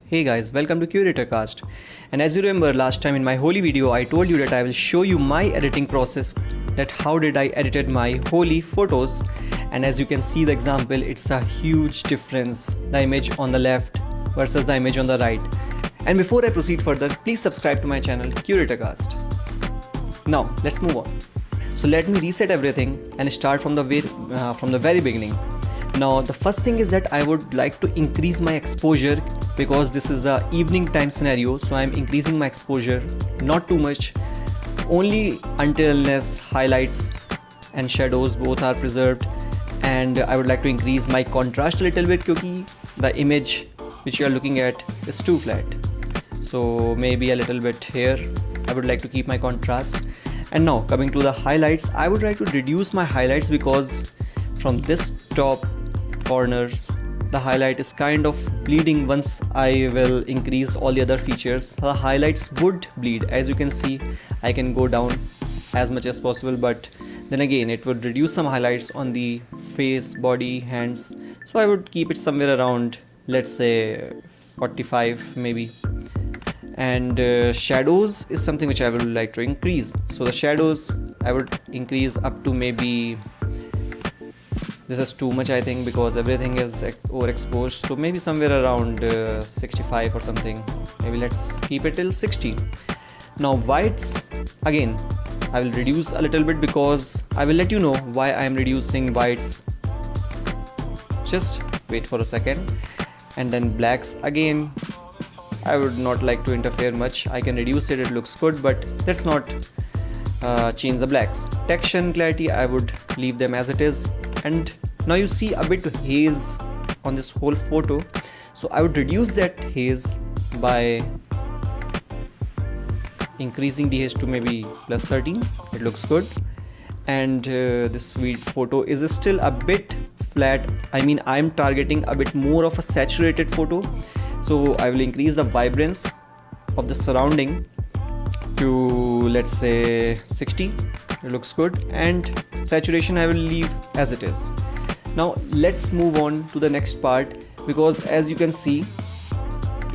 Hey guys, welcome to Curator cast. And as you remember last time in my holy video I told you that I will show you my editing process, that how did I edited my holy photos. And as you can see the example, it's a huge difference, the image on the left versus the image on the right. And before I proceed further, please subscribe to my channel Curator cast. Now let's move on. So let me reset everything and start from the very beginning. Now the first thing is that I would like to increase my exposure because this is a evening time scenario, so I'm increasing my exposure, not too much, only until unless highlights and shadows both are preserved. And I would like to increase my contrast a little bit because the image which you are looking at is too flat, so maybe a little bit here I would like to keep my contrast. And now coming to the highlights, I would like to reduce my highlights because from this top corners the highlight is kind of bleeding. Once I will increase all the other features, the highlights would bleed. As you can see, I can go down as much as possible, but then again it would reduce some highlights on the face, body, hands, so I would keep it somewhere around, let's say 45 maybe. And shadows is something which I would like to increase, so the shadows I would increase up to maybe, this is too much I think because everything is overexposed, so maybe somewhere around 65 or something, maybe let's keep it till 60. Now whites, again I will reduce a little bit because I will let you know why I am reducing whites. Just wait for a second. And then blacks, again I would not like to interfere much, I can reduce it, it looks good, but let's not change the blacks. Texture and clarity I would leave them as it is. And now you see a bit haze on this whole photo, so I would reduce that haze by increasing the haze to maybe plus 13. It looks good. And this photo is still a bit flat, I mean I'm targeting a bit more of a saturated photo, so I will increase the vibrance of the surrounding to, let's say 60. It looks good. And saturation I will leave as it is. Now let's move on to the next part, because as you can see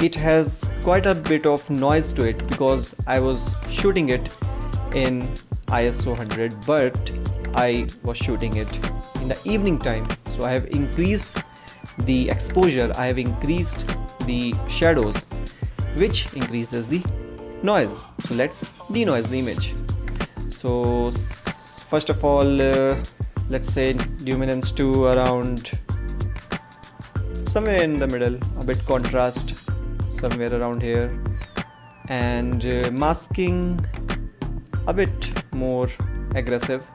it has quite a bit of noise to it because I was shooting it in ISO 100, but I was shooting it in the evening time, so I have increased the exposure, I have increased the shadows, which increases the noise. So let's denoise the image. So first of all, let's say luminance to around somewhere in the middle, a bit contrast somewhere around here, and masking a bit more aggressive.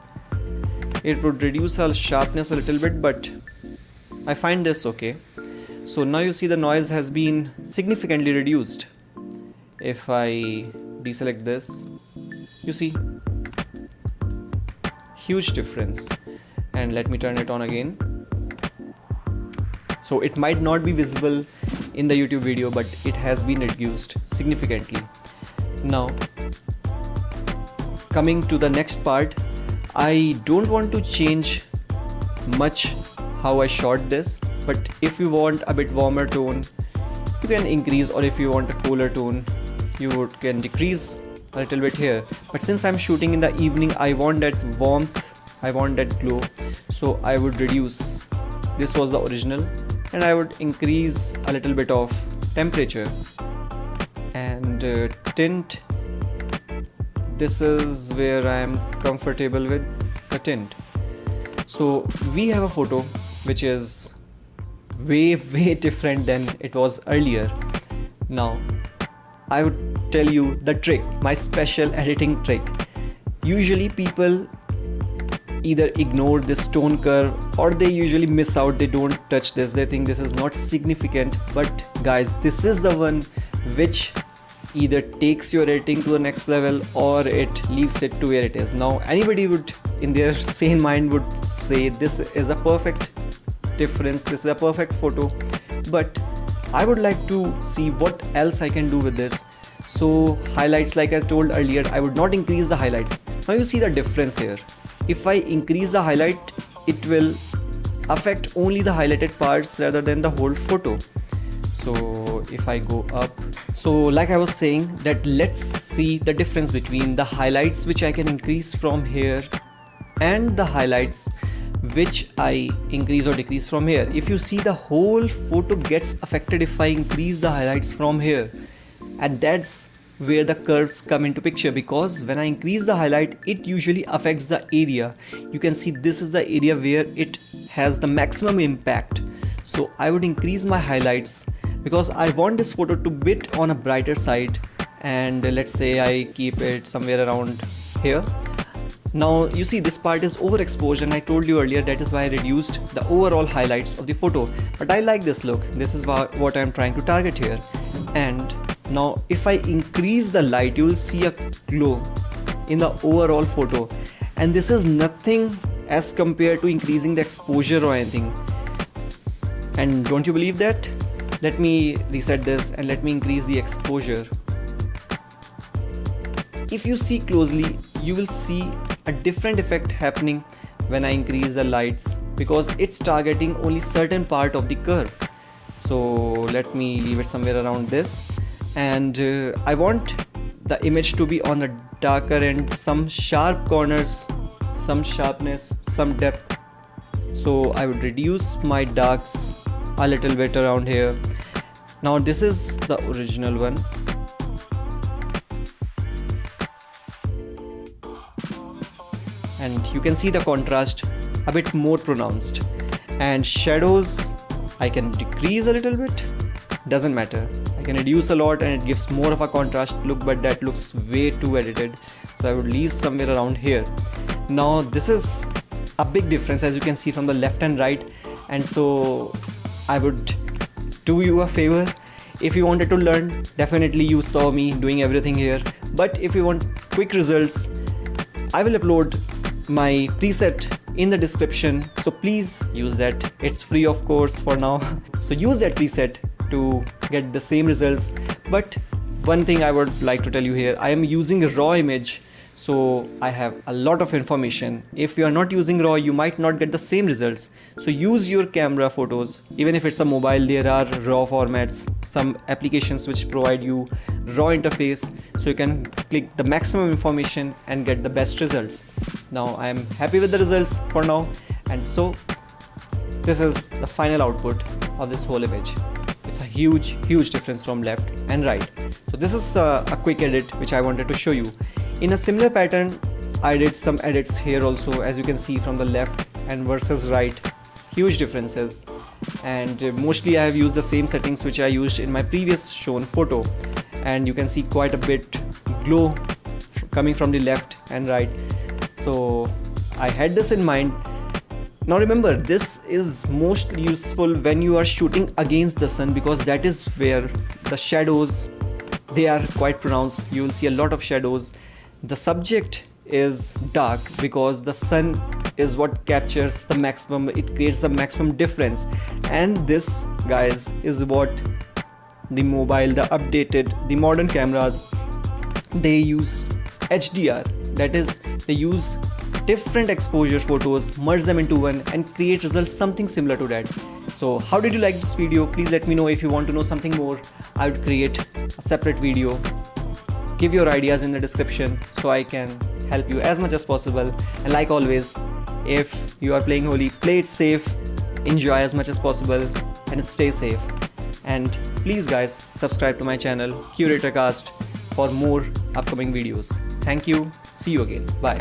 It would reduce our sharpness a little bit, but I find this okay. So now you see the noise has been significantly reduced. If I deselect this, you see huge difference. And let me turn it on again. So it might not be visible in the YouTube video, but it has been reduced significantly. Now coming to the next part, I don't want to change much how I shot this, but if you want a bit warmer tone you can increase, or if you want a cooler tone you can decrease a little bit here. But since I'm shooting in the evening, I want that warmth, I want that glow, so I would reduce. This was the original, and I would increase a little bit of temperature. And tint, this is where I am comfortable with the tint. So we have a photo which is way different than it was earlier. Now I would tell you the trick, my special editing trick. Usually people either ignore this tone curve, or they usually miss out, they don't touch this, they think this is not significant. But guys, this is the one which either takes your editing to the next level or it leaves it to where it is. Now anybody would in their sane mind would say this is a perfect difference, this is a perfect photo, but I would like to see what else I can do with this. So highlights, like I told earlier, I would not increase the highlights. Now you see the difference here. If I increase the highlight, it will affect only the highlighted parts rather than the whole photo. So if I go up, so like I was saying that let's see the difference between the highlights which I can increase from here and the highlights which I increase or decrease from here. If you see, the whole photo gets affected if I increase the highlights from here, and that's where the curves come into picture, because when I increase the highlight it usually affects the area. You can see this is the area where it has the maximum impact. So I would increase my highlights because I want this photo to bit on a brighter side, and let's say I keep it somewhere around here. Now you see this part is overexposed, and I told you earlier that is why I reduced the overall highlights of the photo, but I like this look. This is what I am trying to target here. And now if I increase the light, you will see a glow in the overall photo, and this is nothing as compared to increasing the exposure or anything. And don't you believe that? Let me reset this and let me increase the exposure. If you see closely, you will see a different effect happening when I increase the lights, because it's targeting only certain part of the curve. So let me leave it somewhere around this, and I want the image to be on the darker end, some sharp corners, some sharpness, some depth. So I would reduce my darks a little bit around here. Now this is the original one. And you can see the contrast a bit more pronounced, and shadows I can decrease a little bit, doesn't matter. I can reduce a lot and it gives more of a contrast look, but that looks way too edited, so I would leave somewhere around here. Now this is a big difference, as you can see, from the left and right, and so I would do you a favor. If you wanted to learn, definitely you saw me doing everything here, but if you want quick results, I will upload my preset in the description, so please use that. It's free of course for now, so use that preset to get the same results. But one thing I would like to tell you here, I am using a raw image, so I have a lot of information. If you are not using raw, you might not get the same results. So use your camera photos. Even if it's a mobile, there are raw formats, some applications which provide you raw interface, so you can click the maximum information and get the best results. Now I am happy with the results for now, and so this is the final output of this whole image. It's a huge difference from left and right. So this is a quick edit which I wanted to show you. In a similar pattern, I did some edits here also, as you can see, from the left and versus right, huge differences. And mostly I have used the same settings which I used in my previous shown photo, and you can see quite a bit glow coming from the left and right. So I had this in mind. Now remember, this is most useful when you are shooting against the sun, because that is where the shadows, they are quite pronounced. You will see a lot of shadows. The subject is dark because the sun is what captures the maximum, it creates the maximum difference. And this, guys, is what the mobile, the updated, the modern cameras, they use HDR. That is, they use different exposure photos, merge them into one and create results something similar to that. So how did you like this video? Please let me know. If you want to know something more, I would create a separate video. Give your ideas in the description so I can help you as much as possible. And like always, if you are playing Holi, play it safe, enjoy as much as possible, and stay safe. And please guys, subscribe to my channel Curator Cast for more upcoming videos. Thank you. See you again. Bye.